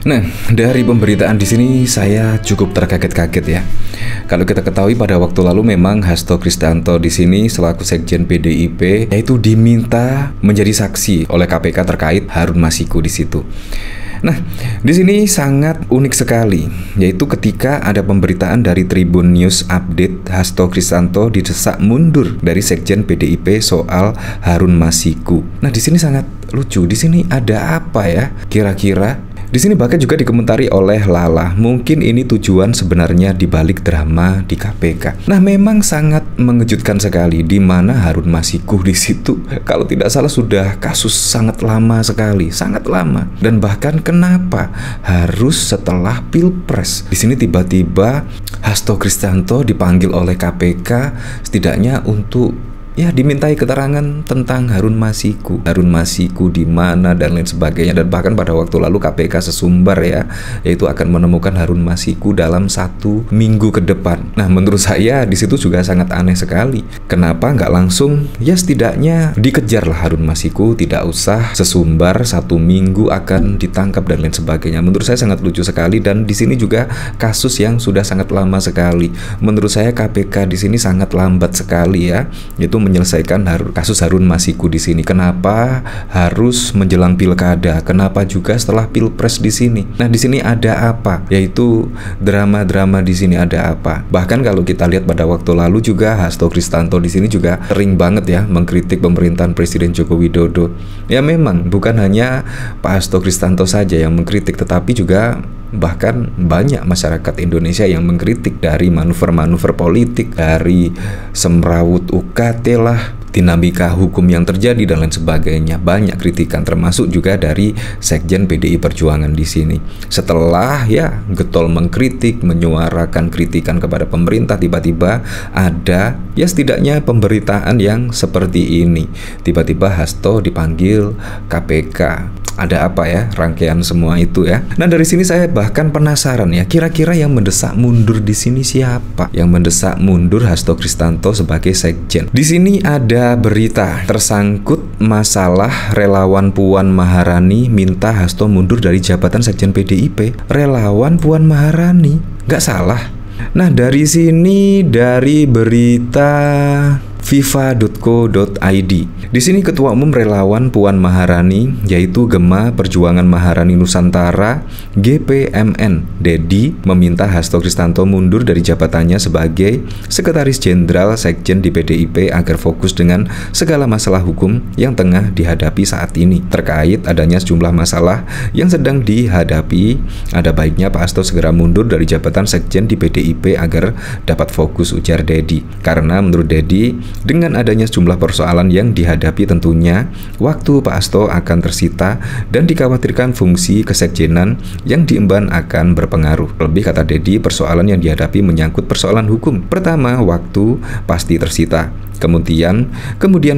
Nah, dari pemberitaan di sini saya cukup terkaget-kaget ya. Kalau kita ketahui pada waktu lalu memang Hasto Kristianto di sini selaku Sekjen PDIP yaitu diminta menjadi saksi oleh KPK terkait Harun Masiku di situ. Nah, di sini sangat unik sekali, yaitu ketika ada pemberitaan dari Tribun News Update, Hasto Kristianto didesak mundur dari Sekjen PDIP soal Harun Masiku. Nah, di sini sangat lucu. Di sini ada apa ya? Kira-kira di sini bahkan juga dikomentari oleh Lala, mungkin ini tujuan sebenarnya dibalik drama di KPK. Nah, memang sangat mengejutkan sekali di mana Harun Masiku di situ kalau tidak salah sudah kasus sangat lama sekali, sangat lama. Dan bahkan kenapa harus setelah Pilpres? Di sini tiba-tiba Hasto Kristianto dipanggil oleh KPK setidaknya untuk dimintai keterangan tentang Harun Masiku. Harun Masiku di mana dan lain sebagainya. Dan bahkan pada waktu lalu KPK sesumbar ya, yaitu akan menemukan Harun Masiku dalam 1 minggu ke depan. Nah, menurut saya di situ juga sangat aneh sekali. Kenapa nggak langsung setidaknya dikejar lah Harun Masiku, tidak usah sesumbar 1 minggu akan ditangkap dan lain sebagainya. Menurut saya sangat lucu sekali, dan di sini juga kasus yang sudah sangat lama sekali. Menurut saya KPK di sini sangat lambat sekali ya, yaitu menyelesaikan kasus Harun Masiku di sini. Kenapa harus menjelang pilkada? Kenapa juga setelah Pilpres di sini? Nah, di sini ada apa? Yaitu drama-drama di sini ada apa? Bahkan kalau kita lihat pada waktu lalu juga Hasto Kristianto di sini juga sering banget ya mengkritik pemerintahan Presiden Joko Widodo. Ya memang bukan hanya Pak Hasto Kristianto saja yang mengkritik, tetapi juga bahkan banyak masyarakat Indonesia yang mengkritik dari manuver-manuver politik, dari semrawut UKT lah, dinamika hukum yang terjadi dan lain sebagainya. Banyak kritikan, termasuk juga dari Sekjen PDI Perjuangan di sini. Setelah getol mengkritik, menyuarakan kritikan kepada pemerintah, tiba-tiba ada setidaknya pemberitaan yang seperti ini. Tiba-tiba Hasto dipanggil KPK. Ada apa ya rangkaian semua itu ya? Nah, dari sini saya bahkan penasaran ya, kira-kira yang mendesak mundur di sini siapa? Yang mendesak mundur Hasto Kristianto sebagai sekjen. Di sini ada berita tersangkut masalah relawan Puan Maharani minta Hasto mundur dari jabatan sekjen PDIP. Relawan Puan Maharani, nggak salah. Nah, dari sini dari berita viva.co.id. Di sini Ketua Umum Relawan Puan Maharani yaitu Gema Perjuangan Maharani Nusantara GPMN Dedi meminta Hasto Kristianto mundur dari jabatannya sebagai Sekretaris Jenderal Sekjen di PDIP agar fokus dengan segala masalah hukum yang tengah dihadapi saat ini. Terkait adanya sejumlah masalah yang sedang dihadapi, ada baiknya Pak Hasto segera mundur dari jabatan Sekjen di PDIP agar dapat fokus, ujar Dedi. Karena menurut Dedi, dengan adanya sejumlah persoalan yang dihadapi tentunya waktu Pak Hasto akan tersita dan dikhawatirkan fungsi kesekjenan yang diemban akan berpengaruh. Lebih kata Dedi, persoalan yang dihadapi menyangkut persoalan hukum. Pertama, waktu pasti tersita. Kemudian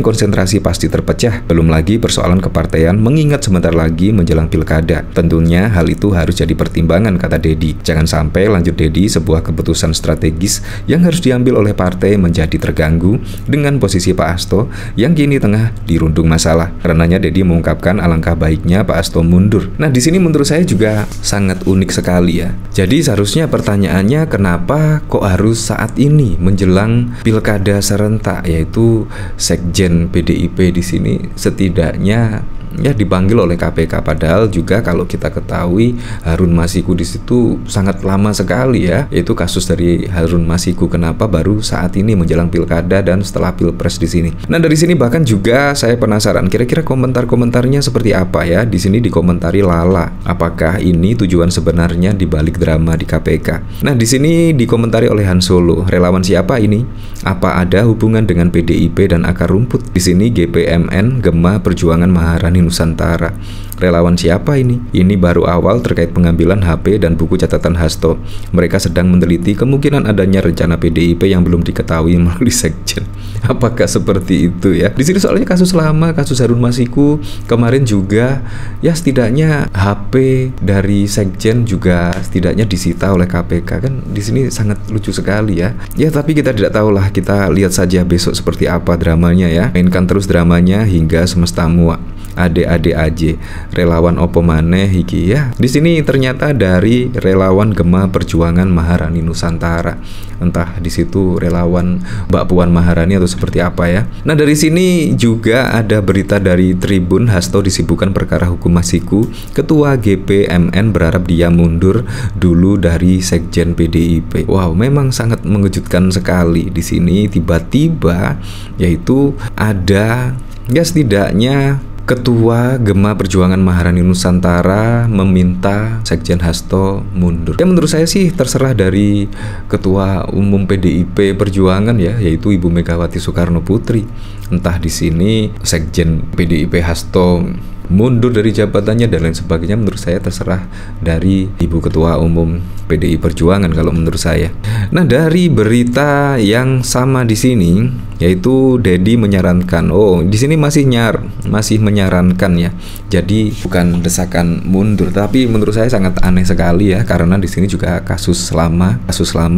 konsentrasi pasti terpecah. Belum lagi persoalan kepartean mengingat sebentar lagi menjelang pilkada. Tentunya hal itu harus jadi pertimbangan, kata Dedi. Jangan sampai, lanjut Dedi, sebuah keputusan strategis yang harus diambil oleh partai menjadi terganggu dengan posisi Pak Hasto yang kini tengah dirundung masalah. Karenanya Dedi mengungkapkan alangkah baiknya Pak Hasto mundur. Nah, di sini menurut saya juga sangat unik sekali ya. Jadi seharusnya pertanyaannya, kenapa kok harus saat ini menjelang pilkada serentak, yaitu Sekjen PDIP di sini setidaknya dipanggil oleh KPK. Padahal juga kalau kita ketahui Harun Masiku di situ sangat lama sekali ya, yaitu kasus dari Harun Masiku. Kenapa baru saat ini menjelang pilkada dan setelah Pilpres di sini? Nah, dari sini bahkan juga saya penasaran kira-kira komentar-komentarnya seperti apa ya. Di sini dikomentari Lala, apakah ini tujuan sebenarnya di balik drama di KPK? Nah, di sini dikomentari oleh Han Solo, relawan siapa ini? Apa ada hubungan dengan PDIP dan akar rumput? Di sini GPMN Gema Perjuangan Maharani Nusantara. Relawan siapa ini? Ini baru awal terkait pengambilan HP dan buku catatan Hasto. Mereka sedang meneliti kemungkinan adanya rencana PDIP yang belum diketahui melalui sekjen. Apakah seperti itu ya? Di sini soalnya kasus lama, kasus Harun Masiku kemarin juga setidaknya HP dari sekjen juga setidaknya disita oleh KPK kan. Di sini sangat lucu sekali ya. Ya, tapi kita tidak tahu lah, kita lihat saja besok seperti apa dramanya ya. Mainkan terus dramanya hingga semesta muak. Adik-adik aja. relawan opo maneh iki ya. Di sini ternyata dari relawan Gema Perjuangan Maharani Nusantara. Entah di situ relawan Mbak Puan Maharani atau seperti apa ya. Nah, dari sini juga ada berita dari Tribun, Hasto disibukkan perkara hukum Masiku. Ketua GPMN berharap dia mundur dulu dari Sekjen PDIP. Wow, memang sangat mengejutkan sekali di sini tiba-tiba yaitu ada ya setidaknya Ketua Gema Perjuangan Maharani Nusantara meminta Sekjen Hasto mundur. Ya menurut saya sih terserah dari Ketua Umum PDIP Perjuangan ya, yaitu Ibu Megawati Soekarno Putri. Entah di sini Sekjen PDIP Hasto mundur dari jabatannya dan lain sebagainya, menurut saya terserah dari Ibu Ketua Umum PDI Perjuangan kalau menurut saya. Nah, dari berita yang sama di sini yaitu Dedi menyarankan, di sini masih menyarankan ya. Jadi bukan desakan mundur, tapi menurut saya sangat aneh sekali ya, karena di sini juga kasus lama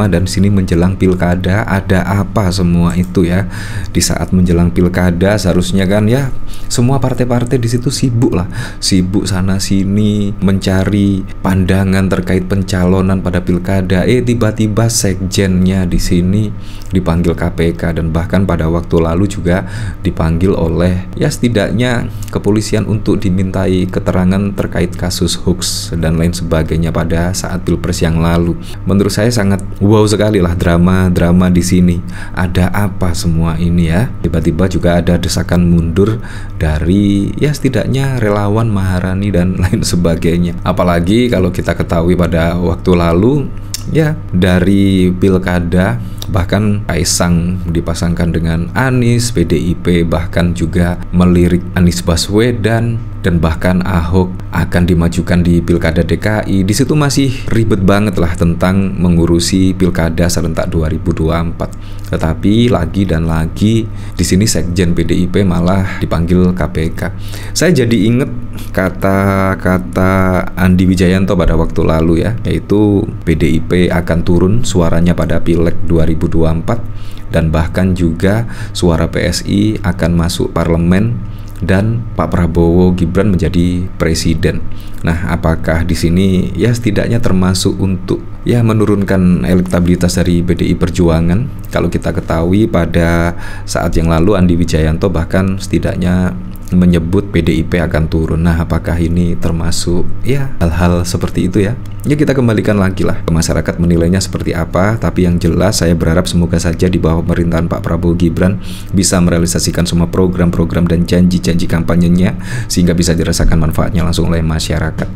dan di sini menjelang pilkada. Ada apa semua itu ya? Di saat menjelang pilkada seharusnya kan ya semua partai-partai di situ sibuk sana sini mencari pandangan terkait pencalonan pada pilkada. Tiba-tiba sekjennya di sini dipanggil KPK dan bahkan pada waktu lalu juga dipanggil oleh ya setidaknya kepolisian untuk dimintai keterangan terkait kasus hoax dan lain sebagainya pada saat Pilpres yang lalu. Menurut saya sangat wow sekali lah drama di sini. Ada apa semua ini ya? Tiba-tiba juga ada desakan mundur dari ya setidaknya relawan Maharani dan lain sebagainya. Apalagi kalau kita ketahui pada waktu lalu ya dari pilkada bahkan Kaisang dipasangkan dengan Anies, PDIP bahkan juga melirik Anies Baswedan dan bahkan Ahok akan dimajukan di pilkada DKI. Di situ masih ribet banget lah tentang mengurusi pilkada serentak 2024. Tetapi lagi dan lagi di sini Sekjen PDIP malah dipanggil KPK. Saya jadi inget kata-kata Andi Wijayanto pada waktu lalu ya, yaitu PDIP akan turun suaranya pada Pileg 2024 dan bahkan juga suara PSI akan masuk parlemen dan Pak Prabowo Gibran menjadi presiden. Nah, apakah di sini ya setidaknya termasuk untuk ya menurunkan elektabilitas dari PDI Perjuangan? Kalau kita ketahui pada saat yang lalu Andi Wijayanto bahkan setidaknya menyebut PDIP akan turun. Nah, apakah ini termasuk ya hal-hal seperti itu ya? Ya kita kembalikan lagi lah ke masyarakat menilainya seperti apa. Tapi yang jelas saya berharap semoga saja di bawah pemerintahan Pak Prabowo Gibran bisa merealisasikan semua program-program dan janji-janji kampanyenya sehingga bisa dirasakan manfaatnya langsung oleh masyarakat.